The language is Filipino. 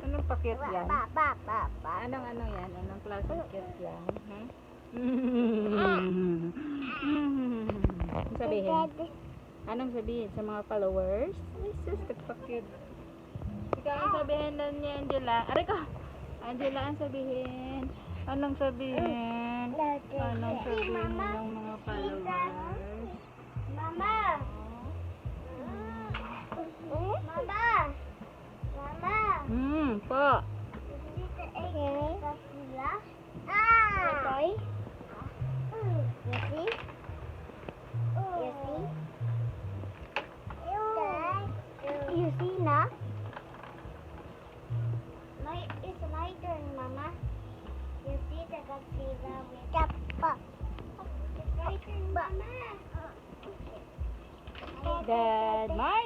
Anong pakit yan? Anong ano yan? Anong klaseng cute yan? Hmm? Sabihin? Anong sabihin sa mga followers? Ay, sus, kapakit. Ikaw ang sabihin na niya, Angela. Aray ko! Angela, ang sabihin. Anong sabihin? Anong sabihin ng mga followers? Mama! Mama! Mama! Po. Ah! You see? You see? You see na? It's my turn, Mama. You see the Godzilla with Kappa. It's my turn, Mama. Good morning!